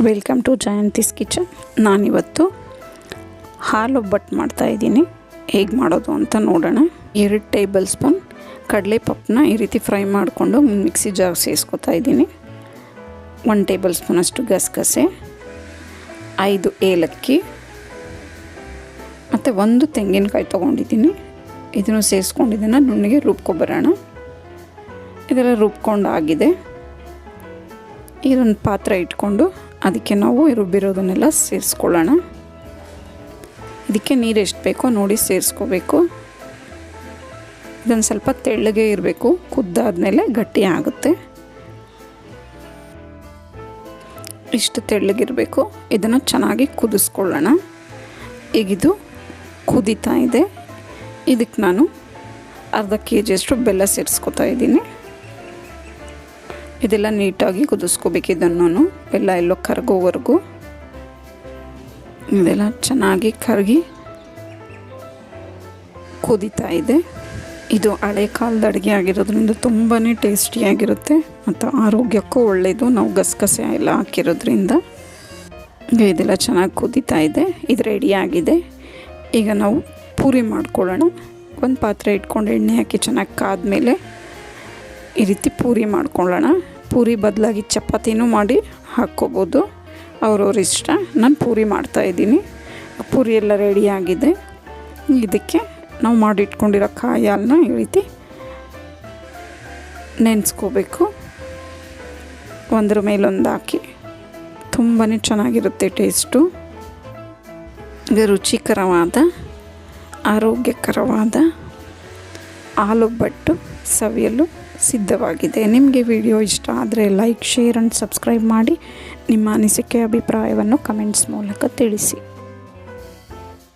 Welcome to Jayanthi's kitchen. ನಾನಿವತ್ತು ಹಾಲು ಒಬ್ಬಟ್ಟು ಮಾಡ್ತಾಯಿದ್ದೀನಿ. ಹೇಗೆ ಮಾಡೋದು ಅಂತ ನೋಡೋಣ. 2 ಟೇಬಲ್ ಸ್ಪೂನ್ ಕಡಲೆಪಪ್ಪನ್ನ ಈ ರೀತಿ ಫ್ರೈ ಮಾಡಿಕೊಂಡು ಮಿಕ್ಸಿ ಜಾರ್ ಸೇರಿಸ್ಕೊತಾ ಇದ್ದೀನಿ. 1 ಟೇಬಲ್ ಸ್ಪೂನಷ್ಟು ಗಸಗಸೆ, 5 ಏಲಕ್ಕಿ ಮತ್ತು 1 ತೆಂಗಿನಕಾಯಿ ತೊಗೊಂಡಿದ್ದೀನಿ. ಇದನ್ನು ಸೇರಿಸ್ಕೊಂಡಿದ್ದನ್ನು ನುಣ್ಣಗೆ ರುಬ್ಕೊಬರೋಣ. ಇದೆಲ್ಲ ರುಬ್ಕೊಂಡಾಗಿದೆ. ಇದೊಂದು ಪಾತ್ರೆ ಇಟ್ಕೊಂಡು ಅದಕ್ಕೆ ನಾವು ರುಬ್ಬಿರೋದನ್ನೆಲ್ಲ ಸೇರಿಸ್ಕೊಳ್ಳೋಣ. ಇದಕ್ಕೆ ನೀರು ಎಷ್ಟು ಬೇಕೋ ನೋಡಿ ಸೇರಿಸ್ಕೋಬೇಕು. ಇದನ್ನು ಸ್ವಲ್ಪ ತೆಳ್ಳಗೆ ಇರಬೇಕು, ಕುದ್ದಾದ್ಮೇಲೆ ಗಟ್ಟಿ ಆಗುತ್ತೆ. ಇಷ್ಟು ತೆಳ್ಳಗಿರಬೇಕು. ಇದನ್ನು ಚೆನ್ನಾಗಿ ಕುದಿಸ್ಕೊಳ್ಳೋಣ. ಈಗಿದು ಕುದೀತಾ ಇದೆ. ಇದಕ್ಕೆ ನಾನು ಅರ್ಧ kg ಬೆಲ್ಲ ಸೇರಿಸ್ಕೊತಾ ಇದ್ದೀನಿ. ಇದೆಲ್ಲ ನೀಟಾಗಿ ಕುದಿಸ್ಕೋಬೇಕು. ಇದನ್ನು ಬೆಲ್ಲ ಎಲ್ಲೋ ಕರಗೋವರೆಗೂ ಇದೆಲ್ಲ ಚೆನ್ನಾಗಿ ಕರಗಿ ಕುದೀತಾ ಇದೆ. ಇದು ಹಳೆ ಕಾಲದ ಅಡುಗೆ ಆಗಿರೋದ್ರಿಂದ ತುಂಬಾ ಟೇಸ್ಟಿಯಾಗಿರುತ್ತೆ ಮತ್ತು ಆರೋಗ್ಯಕ್ಕೂ ಒಳ್ಳೆಯದು. ನಾವು ಗಸಗಸೆ ಎಲ್ಲ ಹಾಕಿರೋದ್ರಿಂದ ಇದೆಲ್ಲ ಚೆನ್ನಾಗಿ ಕುದೀತಾ ಇದೆ. ಇದು ರೆಡಿಯಾಗಿದೆ. ಈಗ ನಾವು ಪೂರಿ ಮಾಡ್ಕೊಳ್ಳೋಣ. ಒಂದು ಪಾತ್ರೆ ಇಟ್ಕೊಂಡು ಎಣ್ಣೆ ಹಾಕಿ ಚೆನ್ನಾಗಿ ಕಾದ್ಮೇಲೆ ಈ ರೀತಿ ಪೂರಿ ಮಾಡ್ಕೊಳ್ಳೋಣ. ಪೂರಿ ಬದಲಾಗಿ ಚಪಾತಿನೂ ಮಾಡಿ ಹಾಕ್ಕೋಬೋದು, ಅವ್ರವ್ರ ಇಷ್ಟ. ನಾನು ಪೂರಿ ಮಾಡ್ತಾಯಿದ್ದೀನಿ. ಪೂರಿ ಎಲ್ಲ ರೆಡಿಯಾಗಿದೆ. ಇದಕ್ಕೆ ನಾವು ಮಾಡಿಟ್ಕೊಂಡಿರೋ ಕಾಯಿ ಹಾಲನ್ನ ಈ ರೀತಿ ನೆನೆಸ್ಕೋಬೇಕು. ಒಂದರ ಮೇಲೊಂದು ಹಾಕಿ ತುಂಬಾ ಚೆನ್ನಾಗಿರುತ್ತೆ ಟೇಸ್ಟು. ಇದು ರುಚಿಕರವಾದ ಆರೋಗ್ಯಕರವಾದ ಆಲೂಬಟ್ಟು ಸವಿಯಲು ಸಿದ್ಧವಾಗಿದೆ. ನಿಮಗೆ ವಿಡಿಯೋ ಇಷ್ಟ ಆದರೆ ಲೈಕ್, ಶೇರ್ ಆ್ಯಂಡ್ ಸಬ್ಸ್ಕ್ರೈಬ್ ಮಾಡಿ. ನಿಮ್ಮ ಅನಿಸಿಕೆ ಅಭಿಪ್ರಾಯವನ್ನು ಕಮೆಂಟ್ಸ್ ಮೂಲಕ ತಿಳಿಸಿ.